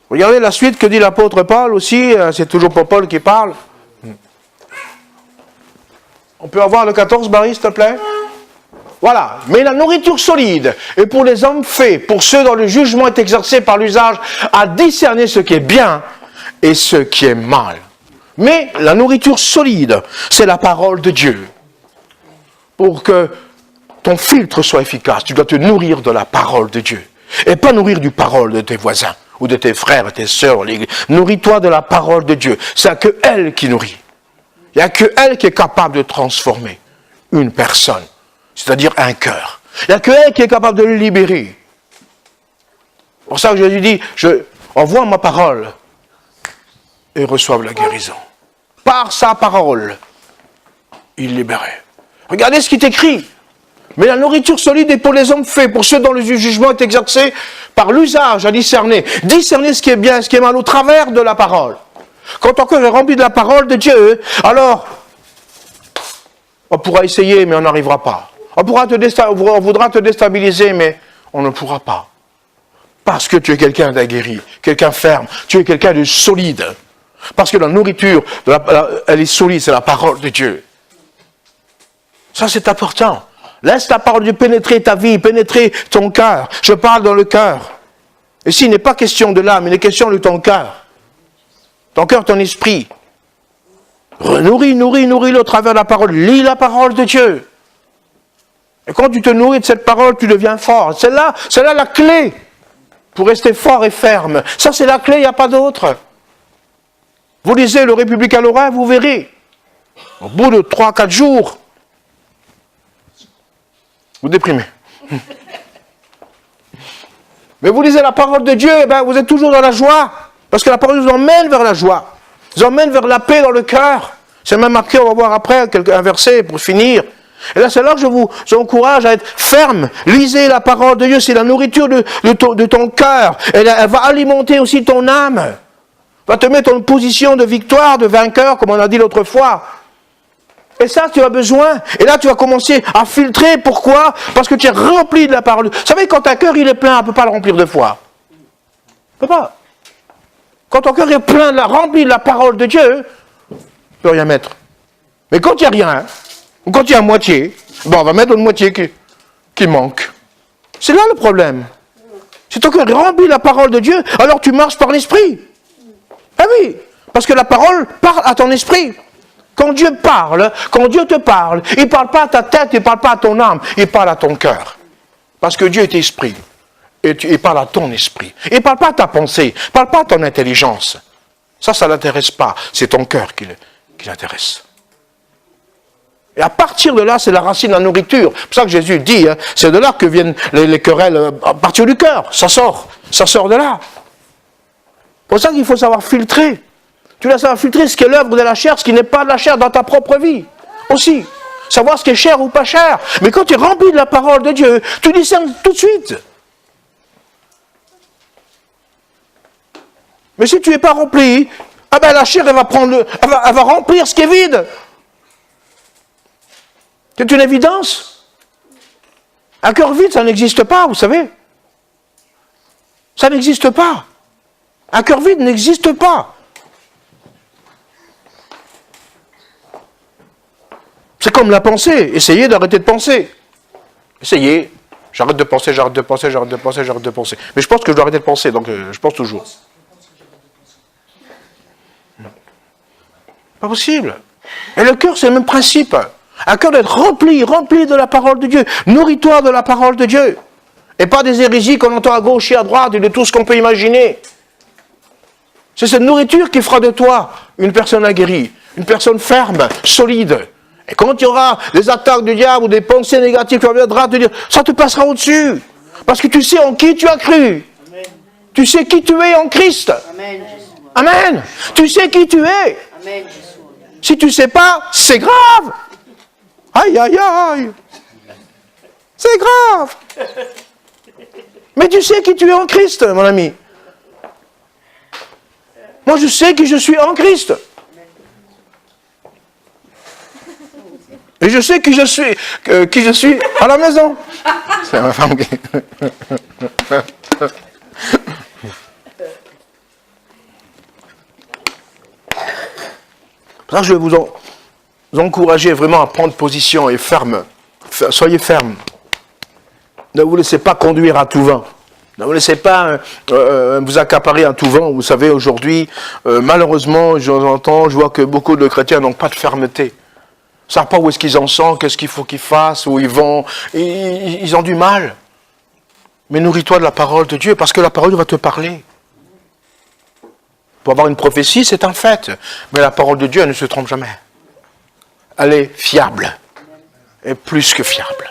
Regardez la suite que dit l'apôtre Paul aussi, c'est toujours pas Paul qui parle. On peut avoir le 14, Barry, s'il te plaît? Voilà. Mais la nourriture solide est pour les hommes faits, pour ceux dont le jugement est exercé par l'usage, à discerner ce qui est bien et ce qui est mal. Mais la nourriture solide, c'est la parole de Dieu. Pour que ton filtre soit efficace, tu dois te nourrir de la parole de Dieu. Et pas nourrir du parole de tes voisins, ou de tes frères, tes sœurs. Nourris-toi de la parole de Dieu. C'est que elle qui nourrit. Il n'y a que elle qui est capable de transformer une personne, c'est-à-dire un cœur. Il n'y a qu'un qui est capable de le libérer. C'est pour ça que Jésus dit, envoie ma parole et reçoivent la guérison. Par sa parole, il libérait. Regardez ce qui est écrit. Mais la nourriture solide est pour les hommes faits, pour ceux dont le jugement est exercé par l'usage à discerner. Discerner ce qui est bien, ce qui est mal au travers de la parole. Quand ton cœur est rempli de la parole de Dieu, alors on pourra essayer, mais on n'arrivera pas. On voudra te déstabiliser, mais on ne pourra pas. Parce que tu es quelqu'un d'aguerri, quelqu'un ferme, tu es quelqu'un de solide. Parce que la nourriture, elle est solide, c'est la parole de Dieu. Ça, c'est important. Laisse la parole de Dieu pénétrer ta vie, pénétrer ton cœur. Je parle dans le cœur. Ici, il n'est pas question de l'âme, il est question de ton cœur. Ton cœur, ton esprit. Nourris-le au travers de la parole. Lis la parole de Dieu. Et quand tu te nourris de cette parole, tu deviens fort. C'est là la clé pour rester fort et ferme. Ça, c'est la clé, il n'y a pas d'autre. Vous lisez le Républicain Lorrain, vous verrez. Au bout de 3-4 jours, vous déprimez. Mais vous lisez la parole de Dieu, vous êtes toujours dans la joie. Parce que la parole vous emmène vers la joie. Vous emmène vers la paix dans le cœur. C'est même marqué, on va voir après, un verset pour finir. Et là, c'est là que je vous encourage à être ferme. Lisez la parole de Dieu, c'est la nourriture de ton cœur. Elle va alimenter aussi ton âme. Va te mettre en position de victoire, de vainqueur, comme on a dit l'autre fois. Et ça, tu as besoin. Et là, tu vas commencer à filtrer. Pourquoi? Parce que tu es rempli de la parole. Vous savez, quand ta cœur il est plein, on ne peut pas le remplir 2 fois. On ne peut pas. Quand ton cœur est plein, rempli de la parole de Dieu, tu ne peux rien mettre. Mais quand il n'y a rien, ou quand il y a moitié, on va mettre une moitié qui manque. C'est là le problème. Si ton cœur est rempli de la parole de Dieu, alors tu marches par l'esprit. Ah oui, parce que la parole parle à ton esprit. Quand Dieu parle, quand Dieu te parle, il ne parle pas à ta tête, il ne parle pas à ton âme, il parle à ton cœur. Parce que Dieu est esprit. Et il parle à ton esprit. Il ne parle pas à ta pensée, il ne parle pas à ton intelligence. Ça ne l'intéresse pas. C'est ton cœur qui l'intéresse. Et à partir de là, c'est la racine de la nourriture. C'est pour ça que Jésus dit, c'est de là que viennent les querelles, à partir du cœur. Ça sort de là. C'est pour ça qu'il faut savoir filtrer. Tu dois savoir filtrer ce qui est l'œuvre de la chair, ce qui n'est pas de la chair dans ta propre vie. Aussi. Savoir ce qui est cher ou pas cher. Mais quand tu es rempli de la parole de Dieu, tu discernes tout de suite. Mais si tu n'es pas rempli, la chair, elle va remplir ce qui est vide. C'est une évidence. Un cœur vide, ça n'existe pas, vous savez. Ça n'existe pas. Un cœur vide n'existe pas. C'est comme la pensée. Essayez d'arrêter de penser. Essayez. J'arrête de penser. Mais je pense que je dois arrêter de penser, donc je pense toujours. Pas possible. Et le cœur, c'est le même principe. Un cœur doit être rempli de la parole de Dieu. Nourris-toi de la parole de Dieu. Et pas des hérésies qu'on entend à gauche et à droite et de tout ce qu'on peut imaginer. C'est cette nourriture qui fera de toi une personne aguerrie, une personne ferme, solide. Et quand il y aura des attaques du diable ou des pensées négatives, tu viendras te dire, ça te passera au-dessus. Parce que tu sais en qui tu as cru. Amen. Tu sais qui tu es en Christ. Amen. Amen. Tu sais qui tu es. Amen. Si tu ne sais pas, c'est grave. Aïe, aïe, aïe. C'est grave. Mais tu sais qui tu es en Christ, mon ami. Moi, je sais qui je suis en Christ. Et je sais qui je suis à la maison. C'est ma femme qui... Pour ça, je vais vous encourager vraiment à prendre position et ferme. Soyez ferme. Ne vous laissez pas conduire à tout vent. Ne vous laissez pas vous accaparer à tout vent. Vous savez, aujourd'hui, malheureusement, je vois que beaucoup de chrétiens n'ont pas de fermeté. Ils ne savent pas où est-ce qu'ils en sont, qu'est-ce qu'il faut qu'ils fassent, où ils vont. Ils ont du mal. Mais nourris-toi de la parole de Dieu, parce que la parole va te parler. Pour avoir une prophétie, c'est un fait. Mais la parole de Dieu, elle ne se trompe jamais. Elle est fiable. Et plus que fiable.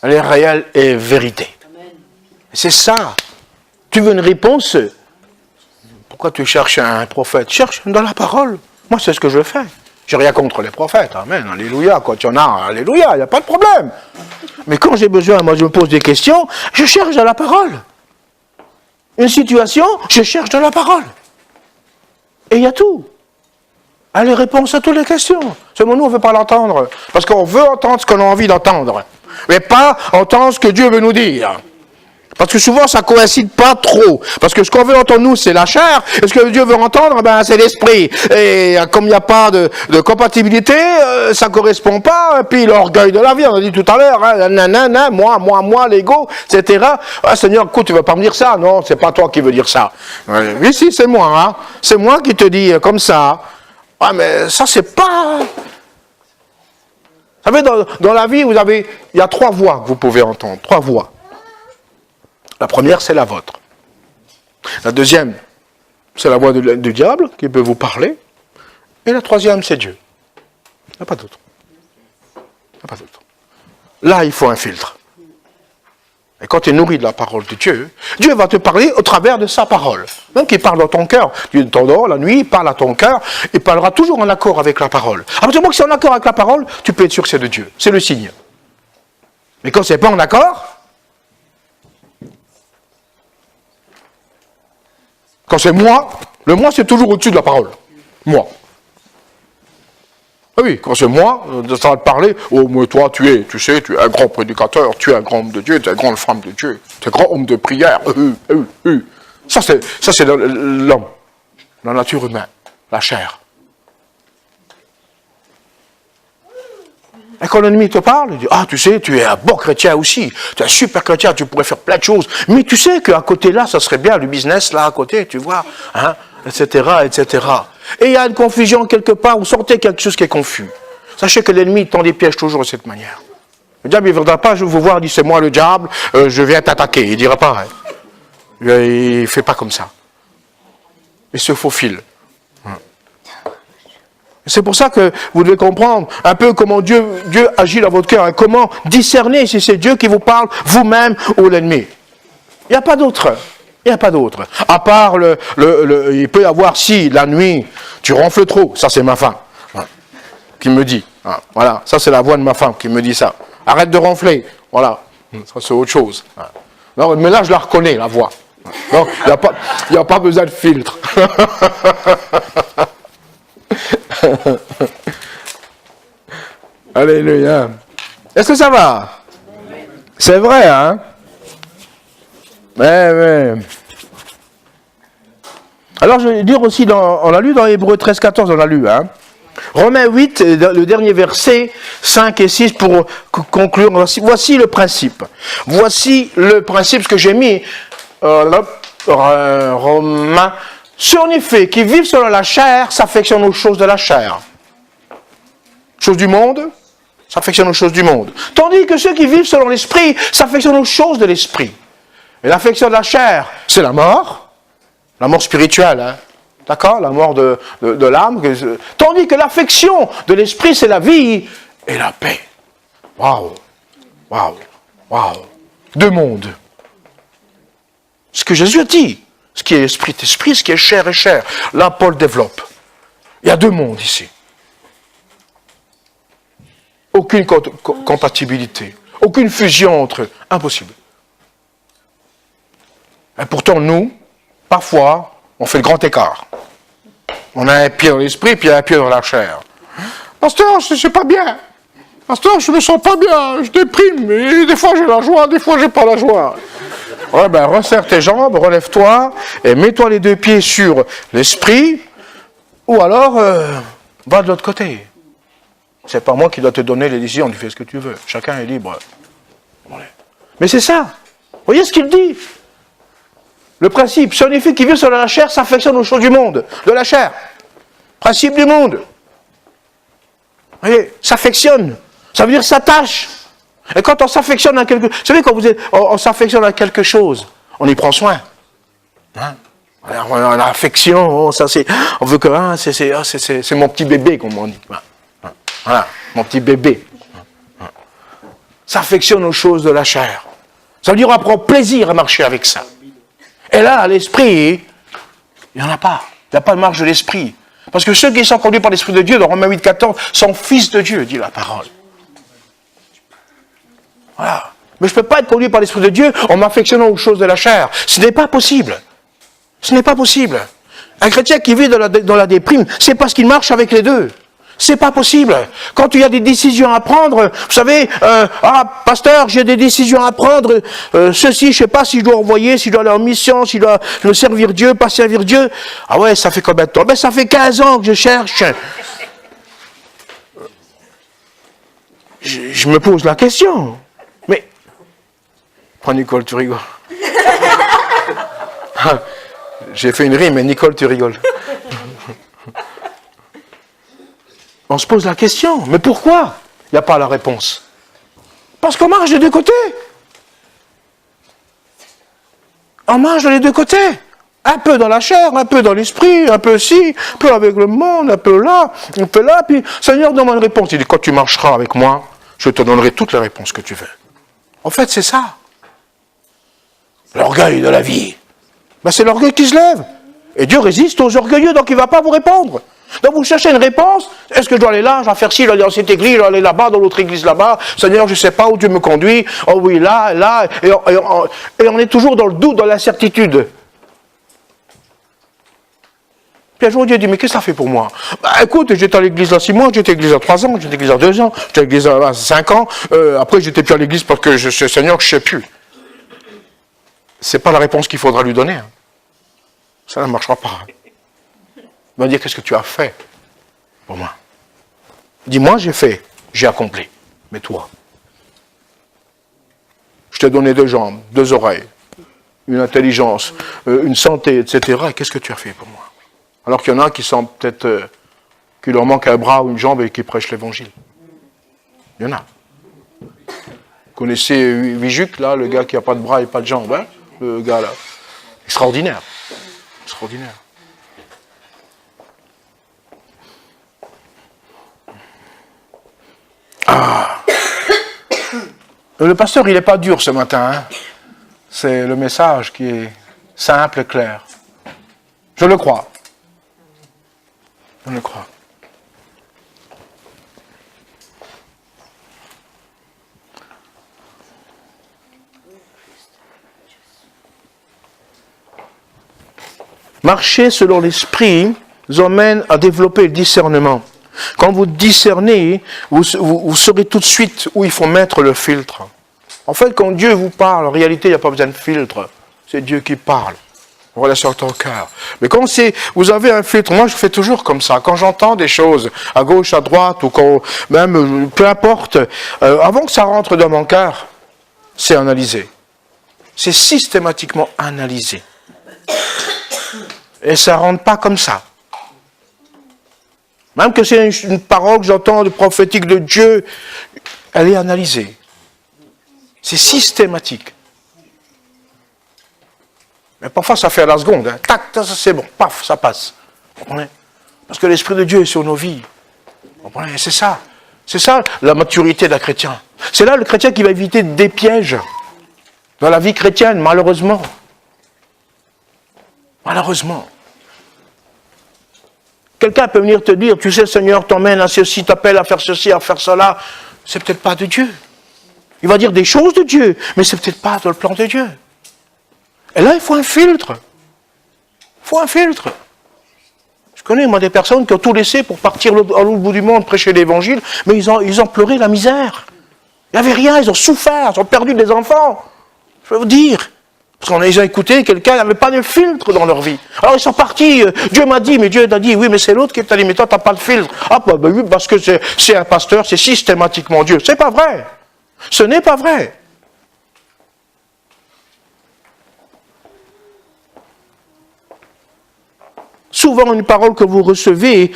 Elle est réelle et vérité. C'est ça. Tu veux une réponse? Pourquoi tu cherches un prophète? Cherche dans la parole. Moi, c'est ce que je fais. J'ai rien contre les prophètes. Amen. Alléluia. Quand il y en a, alléluia, il n'y a pas de problème. Mais quand j'ai besoin, moi, je me pose des questions, je cherche dans la parole. Une situation, je cherche dans la parole. Et il y a tout. Elle a les réponses à toutes les questions. Seulement nous, on ne veut pas l'entendre. Parce qu'on veut entendre ce qu'on a envie d'entendre. Mais pas entendre ce que Dieu veut nous dire. Parce que souvent, ça ne coïncide pas trop. Parce que ce qu'on veut entendre, nous, c'est la chair. Et ce que Dieu veut entendre, ben, c'est l'esprit. Et comme il n'y a pas de compatibilité, ça ne correspond pas. Et puis l'orgueil de la vie, on a dit tout à l'heure, hein, nanana, moi, l'ego, etc. Ah, Seigneur, écoute, tu ne veux pas me dire ça? Non, c'est pas toi qui veux dire ça. Oui, si, c'est moi. Hein. C'est moi qui te dis comme ça. Ah, mais ça, c'est pas... Vous savez, dans la vie, il y a 3 voix que vous pouvez entendre. 3 voix. La première, c'est la vôtre. La deuxième, c'est la voix du diable qui peut vous parler. Et la troisième, c'est Dieu. Il n'y a pas d'autre. Il n'y a pas d'autre. Là, il faut un filtre. Et quand tu es nourri de la parole de Dieu, Dieu va te parler au travers de sa parole. Donc il parle dans ton cœur. Tu t'endors la nuit, il parle à ton cœur, il parlera toujours en accord avec la parole. À partir du moment que c'est en accord avec la parole, tu peux être sûr que c'est de Dieu. C'est le signe. Mais quand c'est pas en accord, quand c'est moi, le moi c'est toujours au-dessus de la parole. Moi. Ah oui, quand c'est moi, ça va te parler, oh mais toi tu es un grand prédicateur, tu es un grand homme de Dieu, tu es une grande femme de Dieu, tu es un grand homme de prière. Ça c'est l'homme, la nature humaine, la chair. Et quand l'ennemi te parle, il dit, ah tu sais, tu es un bon chrétien aussi, tu es un super chrétien, tu pourrais faire plein de choses, mais tu sais qu'à côté là, ça serait bien le business là à côté, tu vois, hein, etc., etc. Et il y a une confusion quelque part, vous sortez quelque chose qui est confus. Sachez que l'ennemi tend des pièges toujours de cette manière. Le diable, il ne viendra pas vous voir, il dit, c'est moi le diable, je viens t'attaquer. Il ne dira pas, hein. Il ne fait pas comme ça. Il se faufile. C'est pour ça que vous devez comprendre un peu comment Dieu agit dans votre cœur et comment discerner si c'est Dieu qui vous parle, vous-même ou l'ennemi. Il n'y a pas d'autre. Il n'y a pas d'autre. À part, il peut y avoir, si la nuit, tu ronfles trop, ça c'est ma femme qui me dit. Voilà, ça c'est la voix de ma femme qui me dit ça. Arrête de ronfler. Voilà, ça c'est autre chose. Non, mais là je la reconnais, la voix. Donc, il n'y a pas besoin de filtre. Alléluia. Est-ce que ça va? C'est vrai, hein? Mais. Alors, je vais dire aussi, on l'a lu dans Hébreux 13, 14, on l'a lu, hein? Romains 8, le dernier verset, 5 et 6, pour conclure. Voici le principe. Voici le principe, ce que j'ai mis, Romains. Ceux en effet qui vivent selon la chair s'affectionnent aux choses de la chair. Choses du monde, s'affectionnent aux choses du monde. Tandis que ceux qui vivent selon l'esprit s'affectionnent aux choses de l'esprit. Et l'affection de la chair, c'est la mort spirituelle, hein. D'accord? La mort de l'âme. Tandis que l'affection de l'esprit, c'est la vie et la paix. Waouh! Waouh! Waouh! 2 mondes. Ce que Jésus a dit. Ce qui est esprit est esprit, ce qui est chair est chair. Là, Paul développe. Il y a 2 mondes ici. Aucune compatibilité. Aucune fusion entre eux. Impossible. Et pourtant, nous, parfois, on fait le grand écart. On a un pied dans l'esprit, puis un pied dans la chair. Pasteur, je ne suis pas bien. Pasteur, je ne me sens pas bien. Je déprime. Et des fois, j'ai la joie, des fois, j'ai pas la joie. Ouais, ben, resserre tes jambes, relève-toi, et mets-toi les 2 pieds sur l'esprit, ou alors, va de l'autre côté. C'est pas moi qui dois te donner les décisions, tu fais ce que tu veux. Chacun est libre. Mais c'est ça. Vous voyez ce qu'il dit? Le principe, c'est en effet qui vit sur la chair, s'affectionne aux choses du monde, de la chair. Principe du monde. Vous voyez, s'affectionne. Ça veut dire s'attache. Et quand on s'affectionne à quelque chose, vous savez, quand on s'affectionne à quelque chose, on y prend soin. Hein? Alors, on a l'affection, ça c'est, on veut que, c'est mon petit bébé, comme on dit. Voilà, mon petit bébé. s'affectionne aux choses de la chair. Ça veut dire qu'on prend plaisir à marcher avec ça. Et là, l'esprit, il n'y en a pas. Il n'y a pas de marche de l'esprit. Parce que ceux qui sont conduits par l'Esprit de Dieu, dans Romains 8, 14, sont fils de Dieu, dit la parole. Voilà. Mais je ne peux pas être conduit par l'Esprit de Dieu en m'affectionnant aux choses de la chair. Ce n'est pas possible. Ce n'est pas possible. Un chrétien qui vit dans la déprime, c'est parce qu'il marche avec les deux. C'est pas possible. Quand il y a des décisions à prendre, vous savez, pasteur, j'ai des décisions à prendre, ceci, je sais pas si je dois envoyer, si je dois aller en mission, si je dois servir Dieu, pas servir Dieu. Ah ouais, ça fait combien de temps? Ben, ça fait 15 ans que je cherche. Je me pose la question. Mais, prends Nicole, tu rigoles. J'ai fait une rime, mais Nicole, tu rigoles. On se pose la question, mais pourquoi il n'y a pas la réponse? Parce qu'on marche des deux côtés. On marche des deux côtés. Un peu dans la chair, un peu dans l'esprit, un peu ci, un peu avec le monde, un peu là, un peu là, puis Seigneur donne une réponse. Il dit, quand tu marcheras avec moi, je te donnerai toutes les réponses que tu veux. En fait, c'est ça. L'orgueil de la vie. Ben, c'est l'orgueil qui se lève. Et Dieu résiste aux orgueilleux, donc il ne va pas vous répondre. Donc vous cherchez une réponse, est-ce que je dois aller là, je dois faire ci, je dois aller dans cette église, je dois aller là-bas, dans l'autre église là-bas, Seigneur, je ne sais pas où Dieu me conduit, oh oui, là, et on est toujours dans le doute, dans l'incertitude. Puis un jour Dieu dit, mais qu'est-ce que ça fait pour moi? Bah écoute, j'étais à l'église là 6 mois, j'étais à l'église à 3 ans, j'étais à l'église à 2 ans, j'étais à l'église à 5 ans, après j'étais plus à l'église parce que Seigneur, je ne sais plus. Ce n'est pas la réponse qu'il faudra lui donner. Hein. Ça ne marchera pas. Il va dire, qu'est-ce que tu as fait pour moi? Dis-moi, j'ai fait, j'ai accompli. Mais toi, je t'ai donné 2 jambes, 2 oreilles, une intelligence, une santé, etc. Et qu'est-ce que tu as fait pour moi? Alors qu'il y en a qui sont peut-être, qui leur manque un bras ou une jambe et qui prêchent l'évangile. Il y en a. Vous connaissez Vijuk, là, le gars qui n'a pas de bras et pas de jambes, hein? Le gars là. Extraordinaire. Extraordinaire. Ah. Le pasteur, il n'est pas dur ce matin. Hein. C'est le message qui est simple et clair. Je le crois. Je le crois. Marcher selon l'esprit nous emmène à développer le discernement. Quand vous discernez, vous saurez tout de suite où il faut mettre le filtre. En fait, quand Dieu vous parle, en réalité, il n'y a pas besoin de filtre. C'est Dieu qui parle. En relation avec ton cœur. Mais quand vous avez un filtre, moi je fais toujours comme ça. Quand j'entends des choses à gauche, à droite, ou quand même, peu importe, avant que ça rentre dans mon cœur, c'est analysé. C'est systématiquement analysé. Et ça ne rentre pas comme ça. Même que c'est une parole que j'entends de prophétique de Dieu, elle est analysée. C'est systématique. Mais parfois ça fait à la seconde. Hein. Tac, c'est bon, paf, ça passe. Vous comprenez? Parce que l'Esprit de Dieu est sur nos vies. Vous comprenez? C'est ça. C'est ça la maturité d'un chrétien. C'est là le chrétien qui va éviter des pièges dans la vie chrétienne, malheureusement. Malheureusement. Quelqu'un peut venir te dire, tu sais, le Seigneur t'emmène à ceci, t'appelle à faire ceci, à faire cela. C'est peut-être pas de Dieu. Il va dire des choses de Dieu, mais c'est peut-être pas dans le plan de Dieu. Et là, il faut un filtre. Il faut un filtre. Je connais, moi, des personnes qui ont tout laissé pour partir à l'autre bout du monde prêcher l'évangile, mais ils ont pleuré la misère. Il n'y avait rien, ils ont souffert, ils ont perdu des enfants. Je vais vous dire. Parce qu'on les a écoutés, quelqu'un n'avait pas de filtre dans leur vie. Alors ils sont partis, Dieu m'a dit, mais Dieu t'a dit, oui, mais c'est l'autre qui t'a dit, mais toi, tu n'as pas de filtre. Ah, bah oui, parce que c'est un pasteur, c'est systématiquement Dieu. C'est pas vrai. Ce n'est pas vrai. Souvent, une parole que vous recevez,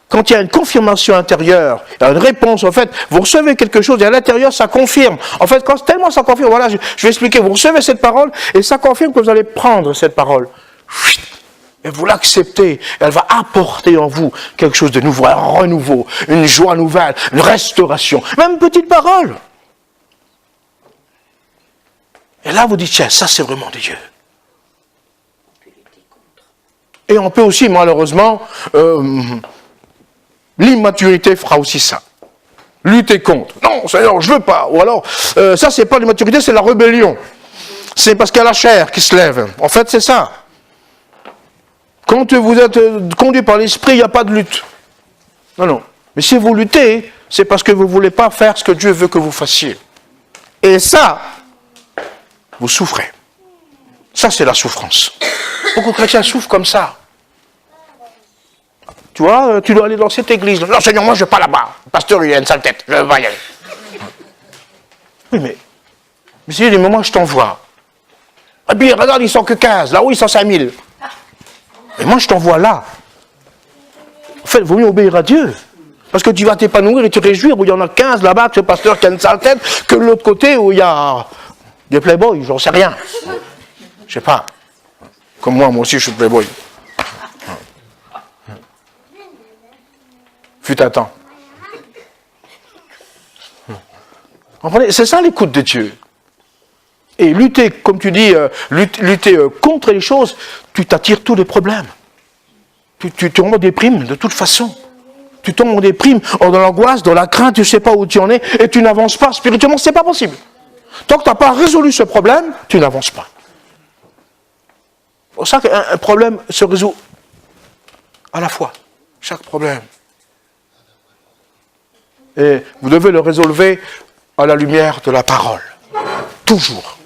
quand il y a une confirmation intérieure, il y a une réponse, en fait, vous recevez quelque chose et à l'intérieur, ça confirme. En fait, quand tellement ça confirme, voilà, je vais expliquer, vous recevez cette parole et ça confirme que vous allez prendre cette parole. Et vous l'acceptez, elle va apporter en vous quelque chose de nouveau, un renouveau, une joie nouvelle, une restauration. Même une petite parole. Et là, vous dites, tiens, ça c'est vraiment de Dieu. Et on peut aussi, malheureusement, l'immaturité fera aussi ça. Lutter contre. Non, Seigneur, je ne veux pas. Ou alors, ça c'est pas l'immaturité, c'est la rébellion. C'est parce qu'il y a la chair qui se lève. En fait, c'est ça. Quand vous êtes conduit par l'esprit, il n'y a pas de lutte. Non, non. Mais si vous luttez, c'est parce que vous ne voulez pas faire ce que Dieu veut que vous fassiez. Et ça, vous souffrez. Ça, c'est la souffrance. Beaucoup de chrétiens souffrent comme ça. Tu vois, tu dois aller dans cette église. Non, Seigneur, moi, je ne vais pas là-bas. Le pasteur, il a une sale tête. Je ne vais pas y aller. Oui, mais c'est des moments où je t'envoie. Et puis, regarde, ils sont que 15. Là-haut, ils sont 5000. Et moi, je t'envoie là. En fait, il vaut mieux obéir à Dieu. Parce que tu vas t'épanouir et te réjouir où il y en a 15 là-bas, que ce pasteur qui a une sale tête, que de l'autre côté où il y a des playboys, j'en sais rien. Je sais pas. Comme moi aussi, je suis playboy. Fut un temps. Comprenez, c'est ça l'écoute de Dieu. Et lutter, comme tu dis, lutter contre les choses, tu t'attires tous les problèmes. Tu tombes en déprime de toute façon. Tu tombes en déprime, dans l'angoisse, dans la crainte, tu ne sais pas où tu en es, et tu n'avances pas. Spirituellement, ce n'est pas possible. Tant que tu n'as pas résolu ce problème, tu n'avances pas. C'est pour ça qu'un problème se résout à la fois. Chaque problème. Et vous devez le résolver à la lumière de la parole. Toujours.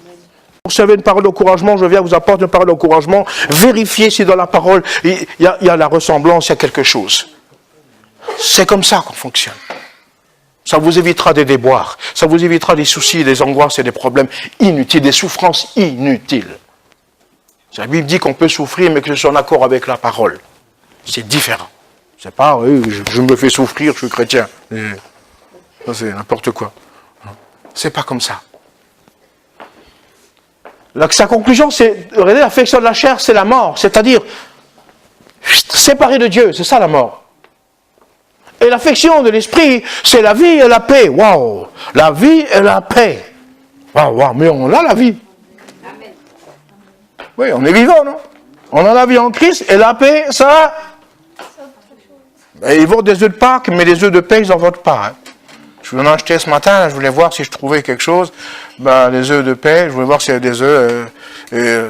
Si vous avez une parole d'encouragement, je viens vous apporter une parole d'encouragement. Vérifiez si dans la parole, il y a la ressemblance, il y a quelque chose. C'est comme ça qu'on fonctionne. Ça vous évitera des déboires. Ça vous évitera des soucis, des angoisses et des problèmes inutiles, des souffrances inutiles. La Bible dit qu'on peut souffrir, mais que ce soit en accord avec la parole. C'est différent. C'est pas, oui, je me fais souffrir, je suis chrétien. Ça, c'est n'importe quoi. C'est pas comme ça. Sa conclusion, c'est, regardez, l'affection de la chair, c'est la mort. C'est-à-dire, séparé de Dieu, c'est ça la mort. Et l'affection de l'esprit, c'est la vie et la paix. Waouh! La vie et la paix. Waouh, waouh, mais on a la vie. Amen. Oui, on est vivant, non? On a la vie en Christ et la paix, ça. Et ils votent des œufs de Pâques, mais les œufs de paix, ils n'en votent pas. Hein. Je vous en ai acheté ce matin, je voulais voir si je trouvais quelque chose. Ben, les œufs de paix, je voulais voir s'il y a des œufs.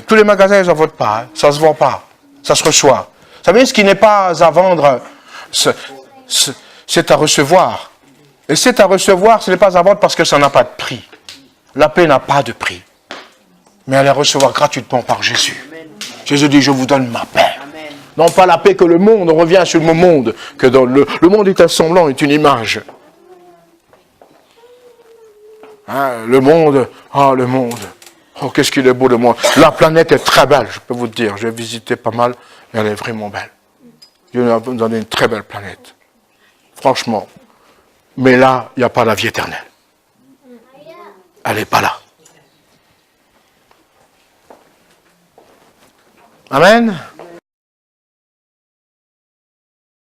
Tous les magasins, ils n'en votent pas. Hein. Ça ne se vend pas. Ça se reçoit. Vous savez, ce qui n'est pas à vendre, c'est à recevoir. Et c'est à recevoir, ce n'est pas à vendre parce que ça n'a pas de prix. La paix n'a pas de prix. Mais à la recevoir gratuitement par Jésus. Amen. Jésus dit, je vous donne ma paix. Amen. Non pas la paix que le monde, on revient sur le mot monde, que dans le monde est un semblant, est une image. Hein, le monde, le monde. Oh, qu'est-ce qu'il est beau le monde. La planète est très belle, je peux vous le dire. J'ai visité pas mal, mais elle est vraiment belle. Dieu nous a donné une très belle planète. Franchement. Mais là, il n'y a pas la vie éternelle. Elle n'est pas là. Amen.